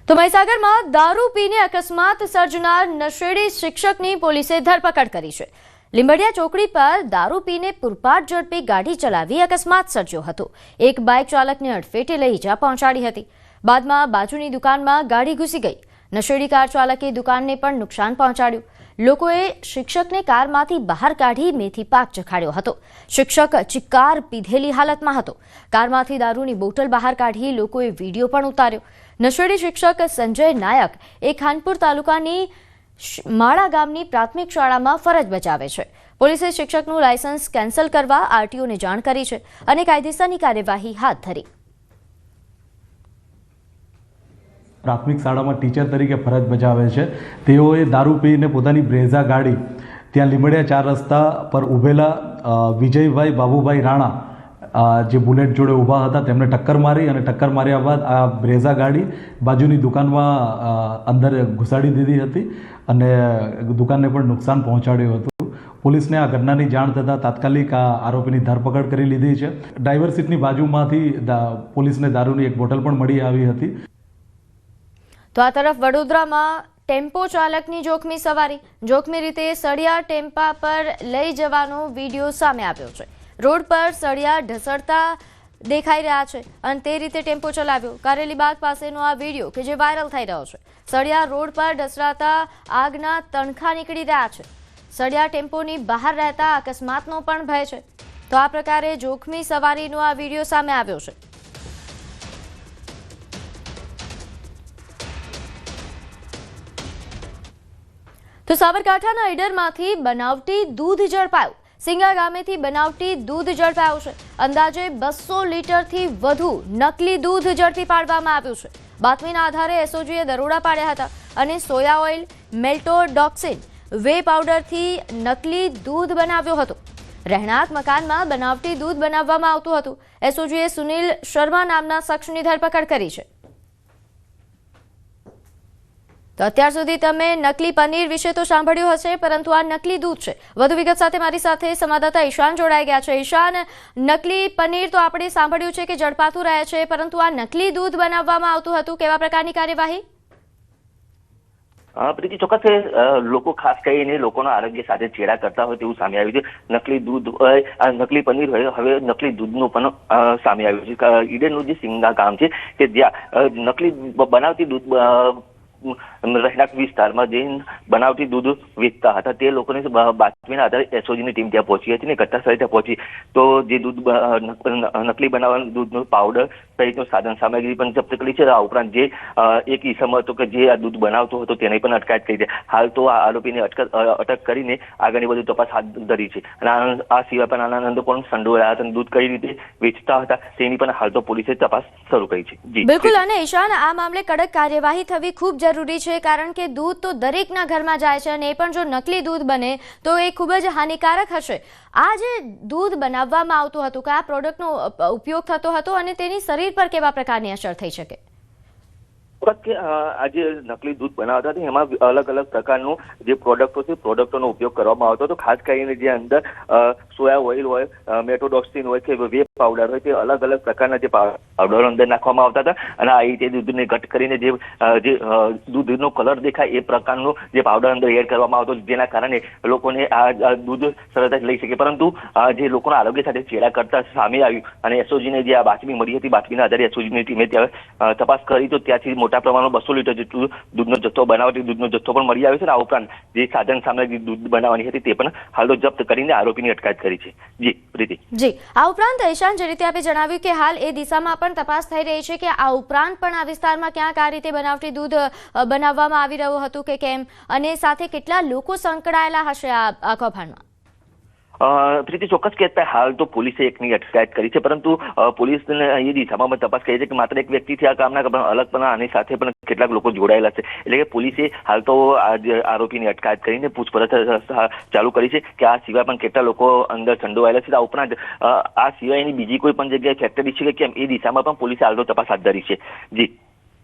તો મહીસાગરમાં દારૂ પીને અકસ્માત સર્જનાર નશેડી શિક્ષકની પોલીસે ધરપકડ કરી છે। લીંબડિયા ચોકડી પર દારૂ પીને પૂરપાટ ઝડપી ગાડી ચલાવી અકસ્માત સર્જ્યો હતો। એક બાઇક ચાલકને અડફેટે લઈ ઇજા પહોંચાડી હતી। બાદમાં બાજુની દુકાનમાં ગાડી ઘૂસી ગઈ। નશેડી કાર ચાલકે દુકાનને પણ નુકસાન પહોંચાડ્યું। લોકોએ શિક્ષકને કારમાંથી બહાર કાઢી મેથી પાક ચખાડ્યો હતો। શિક્ષક ચિક્કાર પીધેલી હાલતમાં હતો। કારમાંથી દારૂની બોટલ બહાર કાઢી લોકોએ વિડીયો પણ ઉતાર્યો। નશેડી શિક્ષક સંજય નાયક એ ખાનપુર તાલુકાની માળા ગામની પ્રાથમિક શાળામાં ફરજ બજાવે છે। પોલીસે શિક્ષકનું લાયસન્સ કેન્સલ કરવા આરટીઓને જાણ કરી છે અને કાયદેસરની કાર્યવાહી હાથ ધરી। પ્રાથમિક શાળામાં ટીચર તરીકે ફરજ બજાવે છે। તેઓએ દારૂ પીને પોતાની બ્રેઝા ગાડી ત્યાં લીંબડિયા 4 રસ્તા પર ઊભેલા વિજયભાઈ બાબુભાઈ રાણા જે બુલેટ જોડે ઊભા હતા તેમને ટક્કર મારી અને ટક્કર માર્યા બાદ આ બ્રેઝા ગાડી બાજુની દુકાનમાં અંદર ઘુસાડી દીધી હતી અને દુકાનને પણ નુકસાન પહોંચાડ્યું હતું। પોલીસને આ ઘટનાની જાણ થતાં તાત્કાલિક આ આરોપીની ધરપકડ કરી લીધી છે। ડ્રાઈવર સીટની બાજુમાંથી પોલીસને દારૂની એક બોટલ પણ મળી આવી હતી। તો આ તરફ વડોદરામાં ટેમ્પો ચાલકની જોખમી સવારી, જોખમી રીતે સળિયા ટેમ્પા પર લઈ જવાનો વિડીયો સામે આવ્યો છે। રોડ પર સળિયા ઢસડતા દેખાઈ રહ્યા છે અને તે રીતે ટેમ્પો ચલાવ્યો। કારેલીબાગ પાસેનો આ વિડીયો કે જે વાયરલ થઈ રહ્યો છે। સળિયા રોડ પર ઢસડાતા આગના તણખા નીકળી રહ્યા છે। સળિયા ટેમ્પોની બહાર રહેતા અકસ્માતનો પણ ભય છે। તો આ પ્રકારે જોખમી સવારીનો આ વિડીયો સામે આવ્યો છે। તો સાબરકાંઠાના ઈડરમાંથી બનાવટી દૂધ ઝડપાયું। સિંગા ગામેથી બનાવટી દૂધ ઝડપાયું છે। અંદાજે 200 લીટરથી વધુ નકલી દૂધ ઝડપી પાડવામાં આવ્યું છે। બાતમીના આધારે એસઓજીએ દરોડા પાડ્યા હતા અને સોયા ઓઇલ, મેલ્ટોડોક્સિન, વે પાવડરથી નકલી દૂધ બનાવ્યો હતો। રહેણાંક મકાનમાં બનાવટી દૂધ બનાવવામાં આવતું હતું। એસઓજીએ સુનિલ શર્મા નામના શખ્સની ધરપકડ કરી છે। તો અત્યાર સુધી તમે નકલી પનીર વિશે તો સાંભળ્યું હશે, પરંતુ આ નકલી દૂધ છે। વધુ વિગત સાથે મારી સાથે સંવાદદાતા ઈશાન જોડાઈ ગયા છે। ઈશાન, નકલી પનીર તો આપણે સાંભળ્યું છે કે ઝડપાતું રહે છે, પરંતુ આ નકલી દૂધ બનાવવામાં આવતું હતું, કેવા પ્રકારની કાર્યવાહી? પ્રીતિ, ચોક્કસ લોકો ખાસ કરીને લોકોના આરોગ્ય સાથે ચેડા કરતા હોય તેવું સામે આવ્યું છે। નકલી દૂધ હોય, નકલી પનીર હોય, હવે નકલી દૂધનું પણ સામે આવ્યું છે। ઈડરનું જે સિંગા ગામ છે કે જ્યાં નકલી બનાવતી દૂધ રહેણાંક વિસ્તારમાં જે બનાવટી દૂધ વેચતા હતા તે લોકોને બાતમીના આધારે એસઓજીની ટીમ ત્યાં પહોંચી હતી ને ઘટનાસ્થળે ત્યાં પહોંચી તો જે દૂધ નકલી બનાવવાનું દૂધનો પાવડર સહિતનું સાધન સામગ્રી પણ જપ્ત કરી છે। આ ઉપરાંત જે એક ઈસમ હતો કે જે આ દૂધ બનાવતો હતો તેને પણ અટકાયત કરી છે। હાલ તો આ આરોપીને અટક કરીને આગળની બધું તપાસ હાથ ધરી છે અને આ સિવાય પણ આના અંદર પણ સંડોવાયા હતા, દૂધ કઈ રીતે વેચતા હતા તેની પણ હાલ તો પોલીસે તપાસ શરૂ કરી છે। જી બિલકુલ। અને ઈશાન, આ મામલે કડક કાર્યવાહી થવી ખૂબ જરૂરી છે, કારણ કે દૂધ તો દરેકના ઘરમાં જાય છે અને એ પણ જો નકલી દૂધ બને તો એ ખૂબ જ હાનિકારક હશે। આ જે દૂધ બનાવવામાં આવતું હતું, કયા પ્રોડક્ટનો ઉપયોગ થતો હતો અને તેની શરીર પર કેવા પ્રકારની અસર થઈ શકે? આ જે નકલી દૂધ બનાવતા હતા એમાં અલગ અલગ પ્રકારનું જે પ્રોડક્ટો છે પ્રોડક્ટોનો ઉપયોગ કરવામાં આવતો હતો। ખાસ કરીને જે અંદર સોયા ઓઇલ હોય, મેટોડોક્સિન હોય કે વે પાવડર હોય, તે અલગ અલગ પ્રકારના જે પાવડરો અંદર નાખવામાં આવતા હતા અને આ રીતે દૂધને ઘટ કરીને જે દૂધનો કલર દેખાય એ પ્રકારનો જે પાવડર અંદર એડ કરવામાં આવતો, જેના કારણે લોકોને આ દૂધ સરળતાથી લઈ શકે। પરંતુ જે લોકોના આરોગ્ય સાથે ચેડા કરતા સામે આવ્યું અને એસઓજીને જે આ બાતમી મળી હતી, બાતમીના આધારે એસઓજીની ટીમે ત્યાં તપાસ કરી તો ત્યાંથી મોટા પ્રમાણમાં 200 લીટર જેટલું દૂધનો જથ્થો, બનાવટી દૂધનો જથ્થો પણ મળી આવ્યો છે। આ ઉપરાંત જે સાધન સામગ્રી દૂધ બનાવવાની હતી તે પણ હાલ તો જપ્ત કરીને આરોપીની અટકાયત કરી છે। જી પ્રીતિ। જી, આ ઉપરાંત ઈશાન, જે રીતે આપે જણાવ્યું કે હાલ એ દિશામાં પણ તપાસ થઈ રહી છે કે આ ઉપરાંત પણ આ વિસ્તારમાં ક્યાંક આ રીતે બનાવટી દૂધ બનાવવામાં આવી રહ્યું હતું કે કેમ, અને સાથે કેટલા લોકો સંકળાયેલા હશે આ કૌભાંડમાં? પ્રીતિ, ચોક્કસ કહેતા હાલ તો પોલીસે એકની અટકાયત કરી છે, પરંતુ પોલીસને એ દિશામાં તપાસ કરી છે કે માત્ર એક વ્યક્તિથી આ કામના અલગ પણ આની સાથે પણ કેટલાક લોકો જોડાયેલા છે। એટલે કે પોલીસે હાલ તો આરોપીની અટકાયત કરીને પૂછપરછ ચાલુ કરી છે કે આ સિવાય પણ કેટલા લોકો અંદર સંડોવાયેલા છે। આ ઉપરાંત આ સિવાયની બીજી કોઈ પણ જગ્યાએ ફેક્ટરી છે કે કેમ એ દિશામાં પણ પોલીસે હાલ તો તપાસ હાથ ધરી છે। જી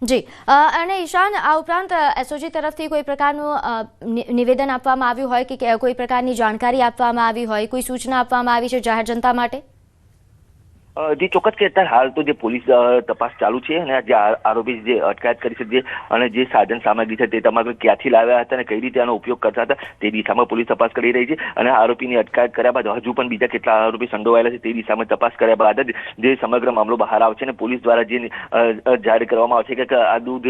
જી, અને ઈશાન, આ ઉપરાંત એસઓજી તરફથી કોઈ પ્રકારનું નિવેદન આપવામાં આવ્યું હોય કે કોઈ પ્રકારની જાણકારી આપવામાં આવી હોય, કોઈ સૂચના આપવામાં આવી છે જાહેર જનતા માટે? જે ચોક્કસ કે અત્યારે હાલ તો જે પોલીસ તપાસ ચાલુ છે અને જે આરોપી જે અટકાયત કરી છે અને જે સાધન સામગ્રી છે તે તમારે ક્યાંથી લાવ્યા હતા અને કઈ રીતે આનો ઉપયોગ કરતા હતા તે દિશામાં પોલીસ તપાસ કરી રહી છે અને આરોપીની અટકાયત કર્યા બાદ હજુ પણ બીજા કેટલા આરોપી સંડોવાયેલા છે તે દિશામાં તપાસ કર્યા બાદ જ જે સમગ્ર મામલો બહાર આવશે અને પોલીસ દ્વારા જે જાહેર કરવામાં આવશે કે આ દૂધ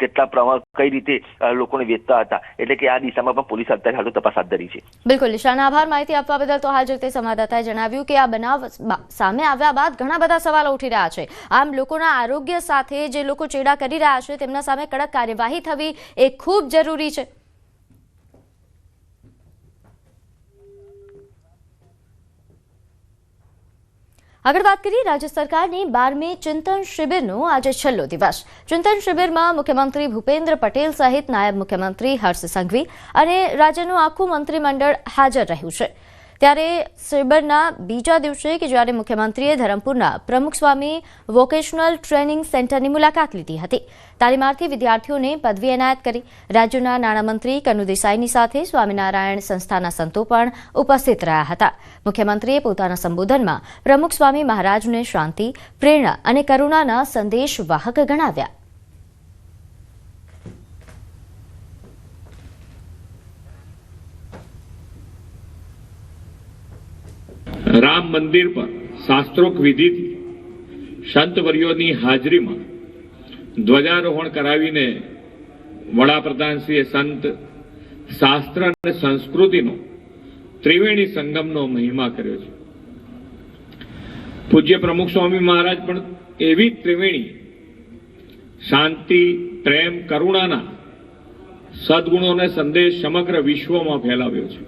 કેટલા પ્રમાણ કઈ રીતે લોકોને વેચતા હતા, એટલે કે આ દિશામાં પણ પોલીસ અત્યારે હાલ તો તપાસ હાથ ધરી છે. બિલકુલ નિશાન, આભાર માહિતી આપવા બદલ. તો હાલ જગતે સંવાદદાતાએ જણાવ્યું કે આ બનાવ સામે આવ્યા બાદ ઘણા બધા સવાલો ઉઠી રહ્યા છે. આમ લોકોના આરોગ્ય સાથે જે લોકો ચેડા કરી રહ્યા છે તેમના સામે કડક કાર્યવાહી થવી એ ખૂબ જરૂરી છે. આગળ વાત કરીએ રાજ્ય સરકારની 12મી ચિંતન શિબિરનો આજે છેલ્લો દિવસ. ચિંતન શિબિરમાં મુખ્યમંત્રી ભૂપેન્દ્ર પટેલ સહિત નાયબ મુખ્યમંત્રી હર્ષ સંઘવી અને રાજ્યનું આખું મંત્રીમંડળ હાજર રહ્યું છે. ત્યારે શિબિરના બીજા દિવસે કે જ્યારે મુખ્યમંત્રીએ ધરમપુરના પ્રમુખ સ્વામી વોકેશનલ ટ્રેનિંગ સેન્ટરની મુલાકાત લીધી હતી. તાલીમાર્થી વિદ્યાર્થીઓને પદવી એનાયત કરી. રાજ્યના નાણામંત્રી કનુ દેસાઈની સાથે સ્વામિનારાયણ સંસ્થાના સંતો પણ ઉપસ્થિત રહ્યા હતા. મુખ્યમંત્રીએ પોતાના સંબોધનમાં પ્રમુખ સ્વામી મહારાજને શાંતિ, પ્રેરણા અને કરુણાના સંદેશ વાહક ગણાવ્યા. રામ મંદિર પર શાસ્ત્રોક્ત વિધિથી સંતવર્યોની હાજરીમાં ધ્વજારોહણ કરાવીને વડાપ્રધાનશ્રીએ સંત, શાસ્ત્ર અને સંસ્કૃતિનો ત્રિવેણી સંગમનો મહિમા કર્યો છે. પૂજ્ય પ્રમુખ સ્વામી મહારાજ પણ એવી ત્રિવેણી શાંતિ, પ્રેમ, કરુણાના સદગુણોને સંદેશ સમગ્ર વિશ્વમાં ફેલાવ્યો છે.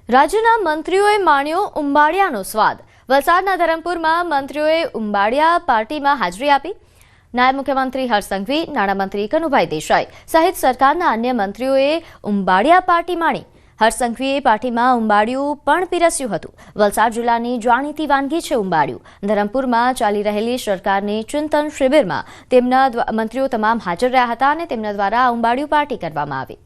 રાજ્યના મંત્રીઓએ માણ્યો ઉંબાડિયાનો સ્વાદ. વલસાડના ધરમપુરમાં મંત્રીઓએ ઉંબાડિયા પાર્ટીમાં હાજરી આપી. નાયબ મુખ્યમંત્રી હર્ષ સંઘવી, નાણામંત્રી કનુભાઈ દેસાઈ સહિત સરકારના અન્ય મંત્રીઓએ ઉંબાડિયા પાર્ટી માણી. હર્ષ સંઘવીએ પાર્ટીમાં ઉંબાડિયું પણ પીરસ્યું હતું. વલસાડ જિલ્લાની જાણીતી વાનગી છે ઉંબાડિયું. ધરમપુરમાં ચાલી રહેલી સરકારની ચિંતન શિબિરમાં તેમના મંત્રીઓ તમામ હાજર રહ્યા હતા અને તેમના દ્વારા ઉંબાડિયું પાર્ટી કરવામાં આવી.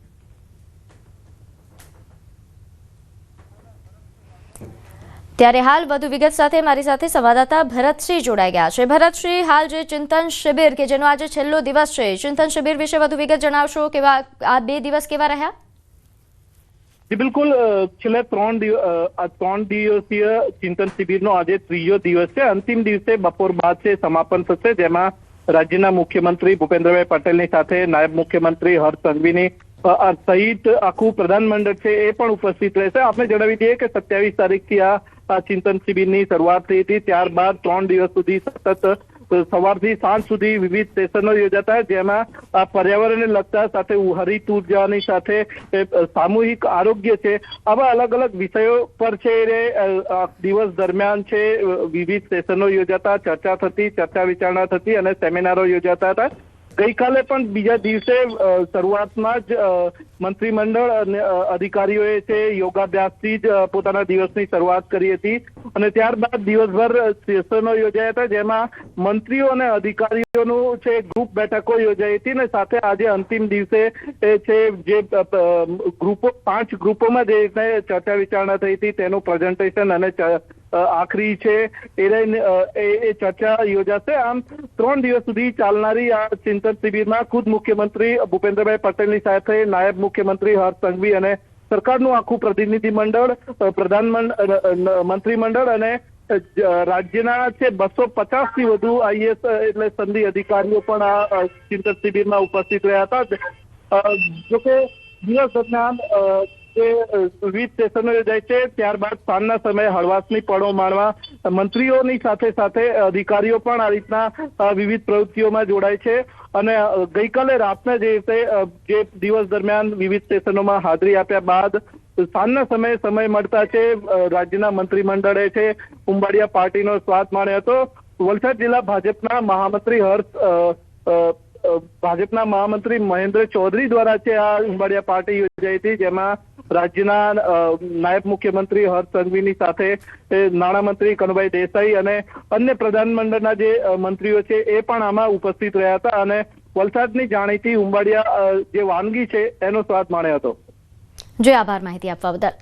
ત્યારે હાલ વધુ વિગત સાથે મારી સાથે સંવાદદાતા ભરતસિંહ જોડાઈ ગયા છે. ભરતસિંહ, હાલ જે ચિંતન શિબિર કે જેનો આજે છેલ્લો દિવસ છે, ચિંતન શિબિર વિશે વધુ વિગત જણાવશો. કેવા આ 2 દિવસ કેવા રહ્યા? જી બિલકુલ, છેલ્લા 3 દિવસીય ચિંતન શિબિરનો આજે 3જો દિવસ છે. અંતિમ દિવસે બપોર બાદ છે સમાપન થશે, જેમાં રાજ્યના મુખ્યમંત્રી ભૂપેન્દ્રભાઈ પટેલની સાથે નાયબ મુખ્યમંત્રી હર્ષ સંઘવીની સહિત આખું પ્રધાનમંડળ છે એ પણ ઉપસ્થિત રહેશે. આપણે જણાવી દઈએ કે 27 તારીખથી આ ચિંતન શિબિરની શરૂઆત થઈ હતી. ત્યારબાદ 3 દિવસ સુધી સતત સવારથી સાંજ સુધી વિવિધ સેશનો યોજાતા, જેમાં પર્યાવરણને લગતા સાથે હરિત ઉર્જાની સાથે સામૂહિક આરોગ્ય છે, આવા અલગ અલગ વિષયો પર છે દિવસ દરમિયાન છે વિવિધ સેશનો યોજાતા, ચર્ચા થતી, ચર્ચા વિચારણા થતી અને સેમિનારો યોજાતા હતા. ગઈકાલે પણ બીજા દિવસે શરૂઆતમાં જ મંત્રીમંડળ અને અધિકારીઓએ છે યોગાભ્યાસથી જ પોતાના દિવસની શરૂઆત કરી હતી અને ત્યારબાદ દિવસભર સેશનો યોજાયા હતા, જેમાં મંત્રીઓ અને અધિકારીઓનું છે ગ્રુપ બેઠકો યોજાઈ હતી અને સાથે આજે અંતિમ દિવસે છે જે ગ્રુપો 5 ગ્રુપોમાં જે ચર્ચા વિચારણા થઈ હતી તેનું પ્રેઝન્ટેશન અને આખરી છે એ ચર્ચા યોજાશે. આમ 3 દિવસ સુધી ચાલનારી આ ચિંતન શિબિરમાં ખુદ મુખ્યમંત્રી ભૂપેન્દ્રભાઈ પટેલની સાથે નાયબ મુખ્યમંત્રી હર્ષ સંઘવી અને સરકારનું આખું પ્રતિનિધિ મંડળ, મંત્રીમંડળ અને રાજ્યના છે 250 થી વધુ આઈએસ એટલે સંધિ અધિકારીઓ પણ આ ચિંતન શિબિરમાં ઉપસ્થિત રહ્યા હતા. જોકે દિવસ દરમિયાન જે વિવિધ સેશનો યોજાય છે, ત્યારબાદ સાંજના સમયે હળવાશની પળો માણવા મંત્રીઓની સાથે સાથે અધિકારીઓ પણ આ રીતના વિવિધ પ્રવૃત્તિઓમાં જોડાય છે અને ગઈકાલે રાતના જે દિવસ દરમિયાન વિવિધ સેશનોમાં હાજરી આપ્યા બાદ સાંજના સમયે સમય મળતા છે રાજ્યના મંત્રીમંડળે છે ઉંબાડિયા પાર્ટીનો સ્વાદ માણ્યો હતો. વલસાડ જિલ્લા ભાજપના મહામંત્રી મહેન્દ્ર ચૌધરી દ્વારા છે આ ઉંબાડિયા પાર્ટી યોજાઈ હતી, જેમાં રાજ્યના નાયબ મુખ્યમંત્રી હર્ષ સંઘવીની સાથે નાણામંત્રી કનુભાઈ દેસાઈ અને અન્ય પ્રધાનમંડળના જે મંત્રીઓ છે એ પણ આમાં ઉપસ્થિત રહ્યા હતા અને વલસાડની જાણીતી ઉંબાડિયા જે વાનગી છે એનો સ્વાદ માણ્યો હતો. જી આભાર માહિતી આપવા બદલ.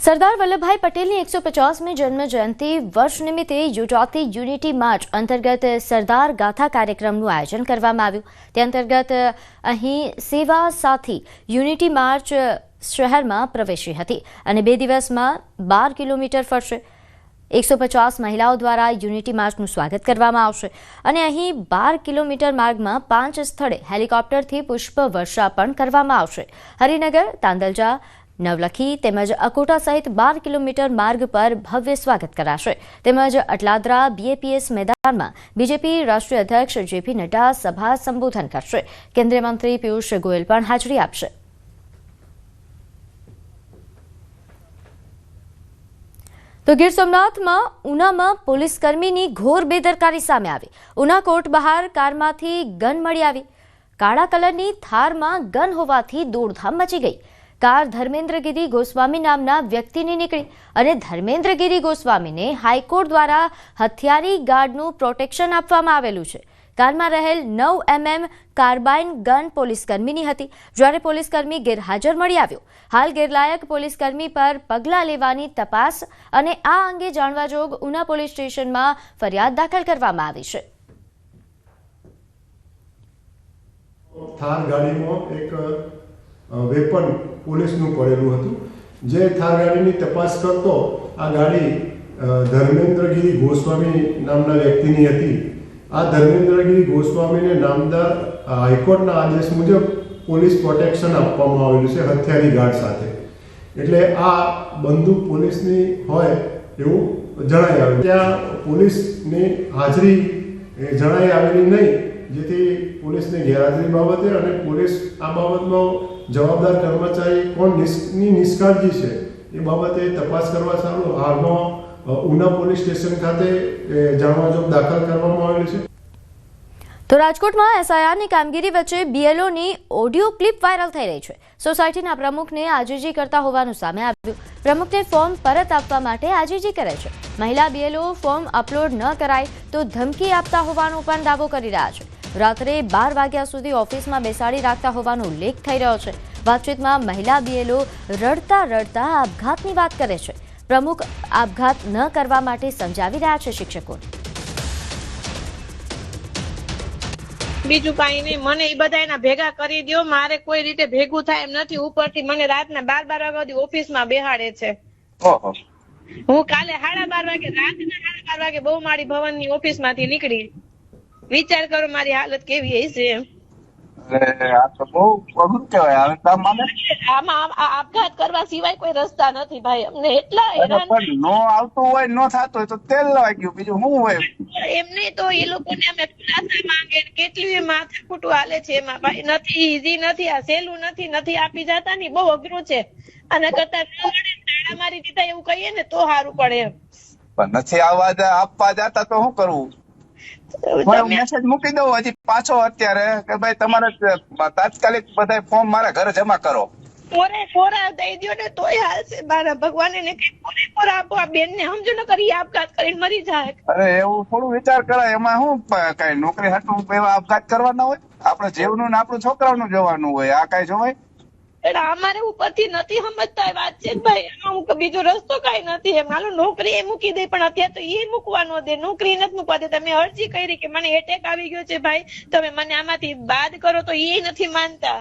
સરદાર વલ્લભભાઈ પટેલની 150મી જન્મ જયંતિ વર્ષ નિમિત્તે યોજાતી યુનિટી માર્ચ અંતર્ગત સરદાર ગાથા કાર્યક્રમનું આયોજન કરવામાં આવ્યું. તે અંતર્ગત અહીં સેવા સાથી યુનિટી માર્ચ શહેરમાં પ્રવેશી હતી અને 2 દિવસમાં 12 કિલોમીટર ફરશે. 150 મહિલાઓ દ્વારા યુનિટી માર્ચનું સ્વાગત કરવામાં આવશે અને અહીં 12 કિલોમીટર માર્ગમાં 5 સ્થળે હેલિકોપ્ટરથી પુષ્પ વર્ષા પણ કરવામાં આવશે. હરિનગર, તાંદલજા, નવલખી તેમજ અકોટા સહિત 12 કિલોમીટર માર્ગ પર ભવ્ય સ્વાગત કરાશે. તેમજ અટલાદરા BAPS મેદાનમાં બીજેપી રાષ્ટ્રીય અધ્યક્ષ JP નડ્ડા સભા સંબોધન કરશે. કેન્દ્રીય મંત્રી પિયુષ ગોયલ પણ હાજરી આપશે. તો ગીર સોમનાથમાં ઉનામાં પોલીસકર્મીની ઘોર બેદરકારી સામે આવી. ઉના કોર્ટ બહાર કારમાંથી ગન મળી આવી. કાળા કલરની થારમાં ગન હોવાથી દોડધામ મચી ગઈ. કાર ધર્મેન્દ્રગીરી ગોસ્વામી નામના વ્યક્તિની નીકળી અને ધર્મેન્દ્રગીરી ગોસ્વામીને હાઈકોર્ટ દ્વારા હથિયારી ગાર્ડનું પ્રોટેક્શન આપવામાં આવેલું છે. કારમાં રહેલ 9mm કાર્બાઇન ગન પોલીસકર્મીની હતી, જ્યારે પોલીસકર્મી ગેરહાજર મળી આવ્યો. હાલ ગેરલાયક પોલીસકર્મી પર પગલાં લેવાની તપાસ અને આ અંગે જાણવા જોગ ઉના પોલીસ સ્ટેશનમાં ફરિયાદ દાખલ કરવામાં આવી છે. થાર ગાડીમાં એક વેપન પોલીસનું પડેલું હતું. જે થાર ગાડીની તપાસ કરતો આ ગાડી ધર્મેન્દ્રગીરી ગોસ્વામી નામના વ્યક્તિની હતી. આ ધર્મેન્દ્રગીરી ગોસ્વામીને નામદાર હાઈકોર્ટના આદેશ મુજબ પોલીસ પ્રોટેક્શન આપવામાં આવેલું છે હથિયારી ગાર્ડ સાથે. એટલે આ બંદૂક પોલીસની હોય એવું જણાઈ આવ્યું. ત્યાં પોલીસની હાજરી જણાઈ આવેલી નહીં, જેથી પોલીસની ગેરહાજરી બાબતે અને પોલીસ આ બાબતનો જવાબદાર કર્મચારી કોણની નિષ્કાળજી છે એ બાબતે તપાસ કરવા ચાલુ હાલમાં ઉના પોલીસ સ્ટેશન ખાતે જાણવાજોગ દાખલ કરવામાં આવેલી છે. તો રાજકોટમાં SIRની કામગીરી વચ્ચે BLOની ઓડિયો ક્લિપ વાયરલ થઈ રહી છે. સોસાયટીના પ્રમુખને આજીજી કરતા હોવાનું સામે આવ્યું. પ્રમુખને ફોર્મ પરત આપવા માટે આજીજી કરે છે. મહિલા BLO ફોર્મ અપલોડ ન કરાય તો ધમકી આપતા હોવાનો પણ દાવો કરી રહ્યા છે. રાત્રે 12 વાગ્યા સુધી ઓફિસમાં બેસાડી રાખતા હોવાનો ઉલ્લેખ થઈ રહ્યો છે. વાતચીતમાં મહિલા BLO રડતા રડતા આપઘાતની વાત કરે છે. પ્રમુખ આપઘાત ન કરવા માટે સમજાવી રહ્યા છે શિક્ષકોને. બીજું કઈ નહીં, મને એ બધા એના ભેગા કરી દો. મારે કોઈ રીતે ભેગું થાય એમ નથી. ઉપરથી મને રાતના 12 વાગ્યા સુધી ઓફિસમાં બેહાડે છે. હું કાલે 12:30 વાગે રાતના 12:30 વાગે બહુમાળી ભવનની ઓફિસમાંથી નીકળી. વિચાર કરો મારી હાલત કેવી હશે એમ. આ તો બહુ અઘરું કહેવાય. હવે તમારે આમાં આપઘાત કરવા સિવાય કોઈ રસ્તા નથી ભાઈ. અમને એટલા હેરાન પણ નો આવતું હોય, નો થતું હોય તો તેલ લાગ્યું, બીજું શું હોય? એમને તો એ લોકોને અમે ખુલાસા માંગે, કેટલી માથાકૂટું હાલે છે એમાં ભાઈ. નથી ઈઝી નથી, આ સહેલું નથી આપી જતા ને, બહુ અઘરું છે. અને કરતા તાળા મારી દીધા એવું કહીએ ને તો સારું પડે એમ. પણ નથી આપવા જતા તો શું કરવું? મેસેજ મૂકી દઉં હજી પાછો અત્યારે કે ભાઈ તમારે તાત્કાલિક બધા ફોર્મ મારા ઘરે જમા કરો. પોરા દઈ દો ને તોય હાલશે. મારા ભગવાન ને કઈ પોરા આપો. આ બેન ને સમજો ને કરી આપઘાત કરીને મરી જાય. અરે એવું થોડું વિચાર કરાય. એમાં શું કઈ નોકરી હાટું એવા આપઘાત કરવાના હોય? આપણે જીવનું ને આપણું છોકરાઓનું જોવાનું હોય. આ કઈ જોવાય? એટલે અમારે ઉપરથી નથી સમજતા વાત છે ભાઈ. બીજો રસ્તો કઈ નથી એમ. હાલો નોકરી એ મૂકી દે, પણ અત્યારે તો એ મૂકવાનો દે. નોકરી નથી મૂકવા દે. તમે અરજી કરી કે મને એટેક આવી ગયો છે ભાઈ, તમે મને આમાંથી બાદ કરો, તો એ નથી માનતા.